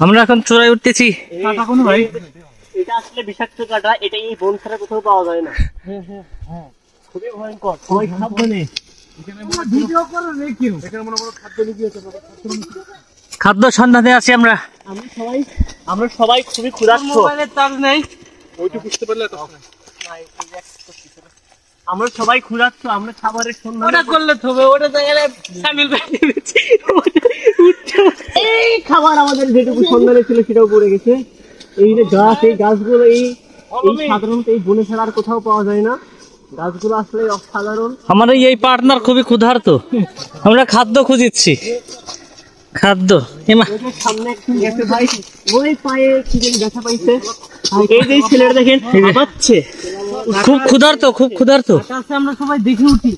আমরা এখন চূড়ায় উঠতেছি। এটা আসলে বিষাক্ত কাঁটা, এটা এই বন ছাড়া কোথাও পাওয়া যায় না। খুবই ভয়ঙ্কর, সবাই সাবধানে। খাদ্য সন্ধানে আছি আমরা। আমরা সবাই খুবই ক্ষুধার্ত। আমরা সবাই ক্ষুধার্ত, আমরা খাবারের সন্ধান করলে তবে ওটা এই খাবার আমাদের যেটুকু সন্ধানে ছিল সেটাও পড়ে গেছে। এই যে গাছ, এই গাছগুলো এই সাধারণত এই বনে ছাড়া আর কোথাও পাওয়া যায় না। গাছগুলো আসলে অসাধারণ। আমাদের এই পার্টনার খুবই ক্ষুধার্ত, আমরা খাদ্য খুঁজিচ্ছি। খাদ্য সামনে গেছে ভাই, ওই পায়ে কি যেন ব্যথা পাইছে। এই যে ছেলেটা দেখেন হাঁপাচ্ছে, খুব ক্ষুধার্ত, খুব ক্ষুধার্ত। আমরা সবাই দেখে উঠি।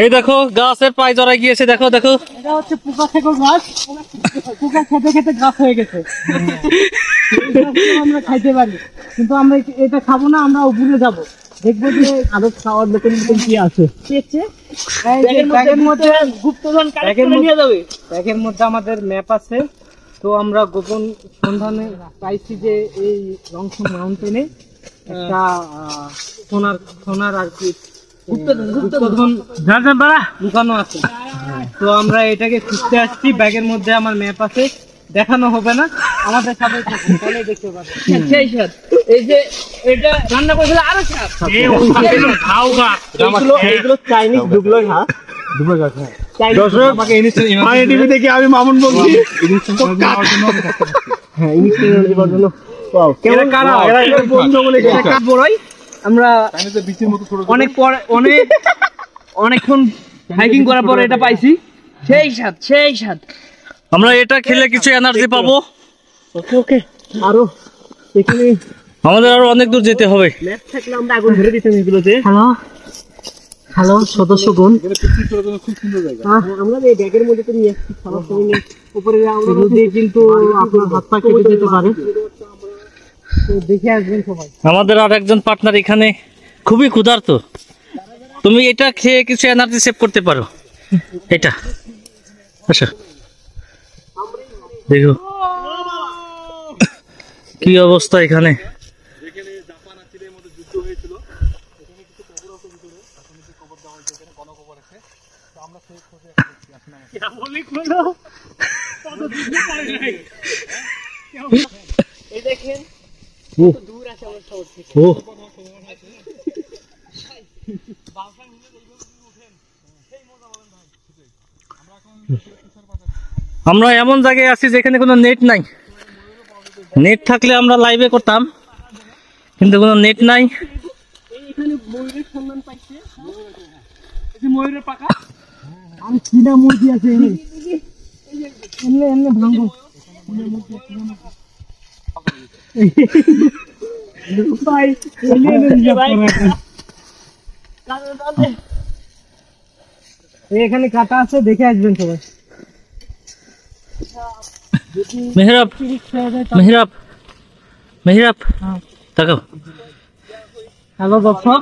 এই দেখো গাছের পায়ে জড়াই গিয়েছে, দেখো দেখো। এটা হচ্ছে পোকা খেকো গাছ, পোকা খেতে খেতে গাছ হয়ে গেছে। আমরা খাইতে পারি, কিন্তু আমরা এটা খাবো না, আমরা উপরে যাবো, দেখবো যে আরো খাওয়ার নতুন নতুন কি আছে। ব্যাগের মধ্যে আমাদের ম্যাপ আছে। তো আমরা গোপন সন্ধানে পাইছি যে এই রংসং মাউন্টেনে একটা সোনার আর কি গুপ্তধন লুকানো আছে। তো আমরা এটাকে খুঁজতে আসছি। ব্যাগের মধ্যে আমার ম্যাপ আছে, দেখানো হবে না, আমাদের সাথে তাহলে দেখতে পাবেন। সেই স্যার, এই যে এটা রান্না করেছিল আরো স্যার, এইগুলো চাইনিজ দুবলাই ঘাস। আমি মামুন বলছি। আমরা অনেকক্ষণ হাইকিং করার পর এটা পাইছি। সেই স্বাদ। আমরা এটা খেলে কিছু এনার্জি পাবো। ওকে আরো এখানে আমাদের আরো অনেক দূর যেতে হবে। ম্যাপ থাকলে আমরা আগুন ধরে দিতাম এগুলোতে। হ্যালো সদস্যগণ, আমরা এই ব্যাগের মধ্যে তো নিয়ে আসছি খাবার সঙ্গে। উপরে আমরা কিন্তু আপনার হাত পা কেটে যেতে পারে, দেখে আসবেন সবাই। আমাদের আর একজন পার্টনার এখানে খুবই ক্ষুধার্ত। তুমি এটা খেয়ে কিছু এনার্জি সেভ করতে পারো। এটা আচ্ছা, দেখো কি অবস্থা এখানে। আমরা এমন জায়গায় আছি যেখানে কোনো নেট নাই। নেট থাকলে আমরা লাইভে করতাম, কিন্তু কোনো নেট নাই। এখানে ময়ূরের সন্ধান পাইছে, এই যে ময়ূরের পাখা আর কিনা মুরগি আছে। এমনি ভাঙবো ভাই, এখানে কাটা আছে, দেখে আসবেন সবাই। মেহরাব তাকাও। হ্যালো দর্শক,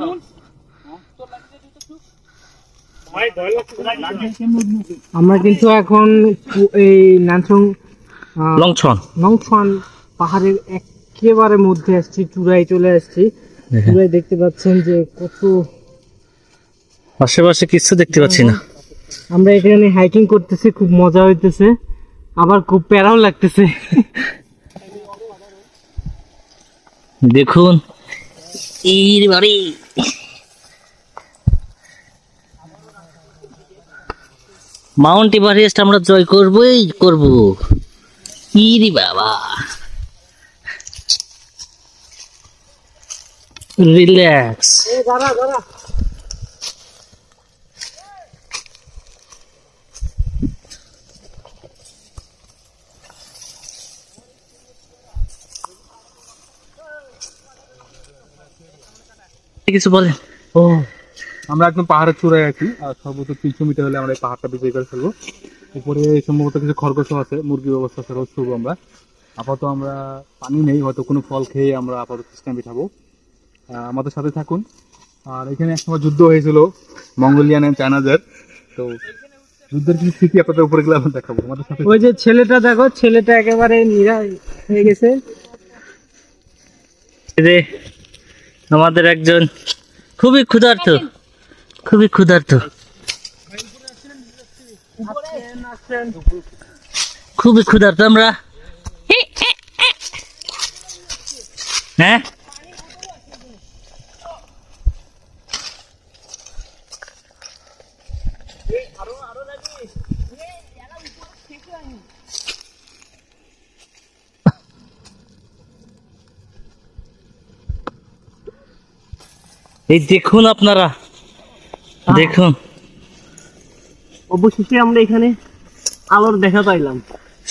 আমরা কিন্তু এখন এই লংছন পাহাড়ের একেবারে মধ্যে আসছি, চূড়ায় চলে আসছি। চূড়ায় দেখতে পাচ্ছেন যে কত, আশেপাশে কিছু দেখতে পাচ্ছি না। আমরা এখানে হাইকিং করতেছি, খুব মজা হইতেছে, আবার খুব প্যারাও লাগতেছে। দেখুন মাউন্ট এভারেস্ট আমরা জয় করব। ইরি বাবা, রিল্যাক্স। কিছু বলেন। আমরা একদম পাহাড়ের চূড়ায় আছি, আর সর্বোচ্চ 300 মিটার হলে আমরা এই পাহাড়টা বিজয় করে ফেলবো। উপরে সম্ভবত কিছু খরগোশও আছে, মুরগির ব্যবস্থা আছে, রোজ করবো আমরা। আপাতত আমরা পানি নেই, হয়তো কোনো ফল খেয়ে আমরা আপাতত সিস্টেম বিঠাবো। আমাদের সাথে থাকুন। আর এখানে একসময় যুদ্ধ হয়েছিল, মঙ্গোলিয়ান এন্ড চায়নাদের। তো যুদ্ধের কিছু স্মৃতি আপনাদের উপরে গেলে আমরা দেখাবো আমাদের সাথে। ওই যে ছেলেটা দেখো, ছেলেটা একেবারে নিরাশ হয়ে গেছে। এই যে আমাদের একজন খুবই ক্ষুধার্ত, খুবই ক্ষুধার্ত, খুবই ক্ষুধার্ত আমরা। হ্যাঁ এই দেখুন আপনারা, দেখুন অবশেষে আমরা এখানে আলোর দেখা পাইলাম।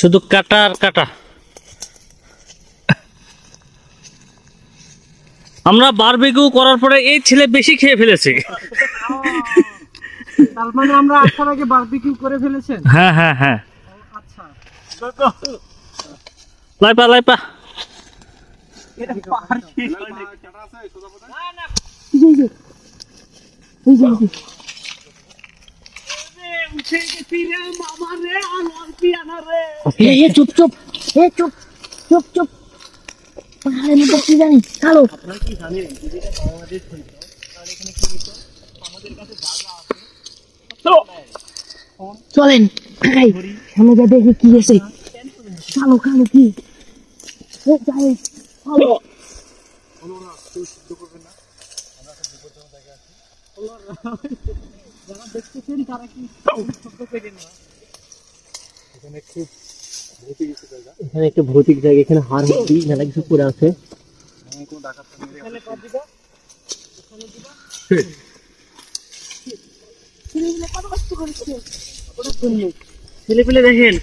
শুধু কাটা আর কাটা। আমরা বারবিকিউ করার পরে এই ছেলে বেশি খেয়ে ফেলেছে। তার মানে আমরা আসার আগে বারবিকিউ করে ফেলেছেন? হ্যাঁ হ্যাঁ হ্যাঁ, আচ্ছা, লাইপা লাইপা। এটা পাহাড় কি? চুপ চুপ, চুপ চুপ চুপ। পাহাড়ের মধ্যে কি জানি কালো। চলেন সামনে যা দেখি কি আছে। কালো কালো কি যাই কালো। এখানে একটা ভৌতিক জায়গা, এখানে হাড় হাড্ডি মেলা কিছু পড়ে আছে। ছেলে পেলে দেখেন,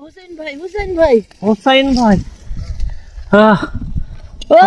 হুসেন ভাই, হুসেন ভাই, হোসাইন ভাই। আহ ও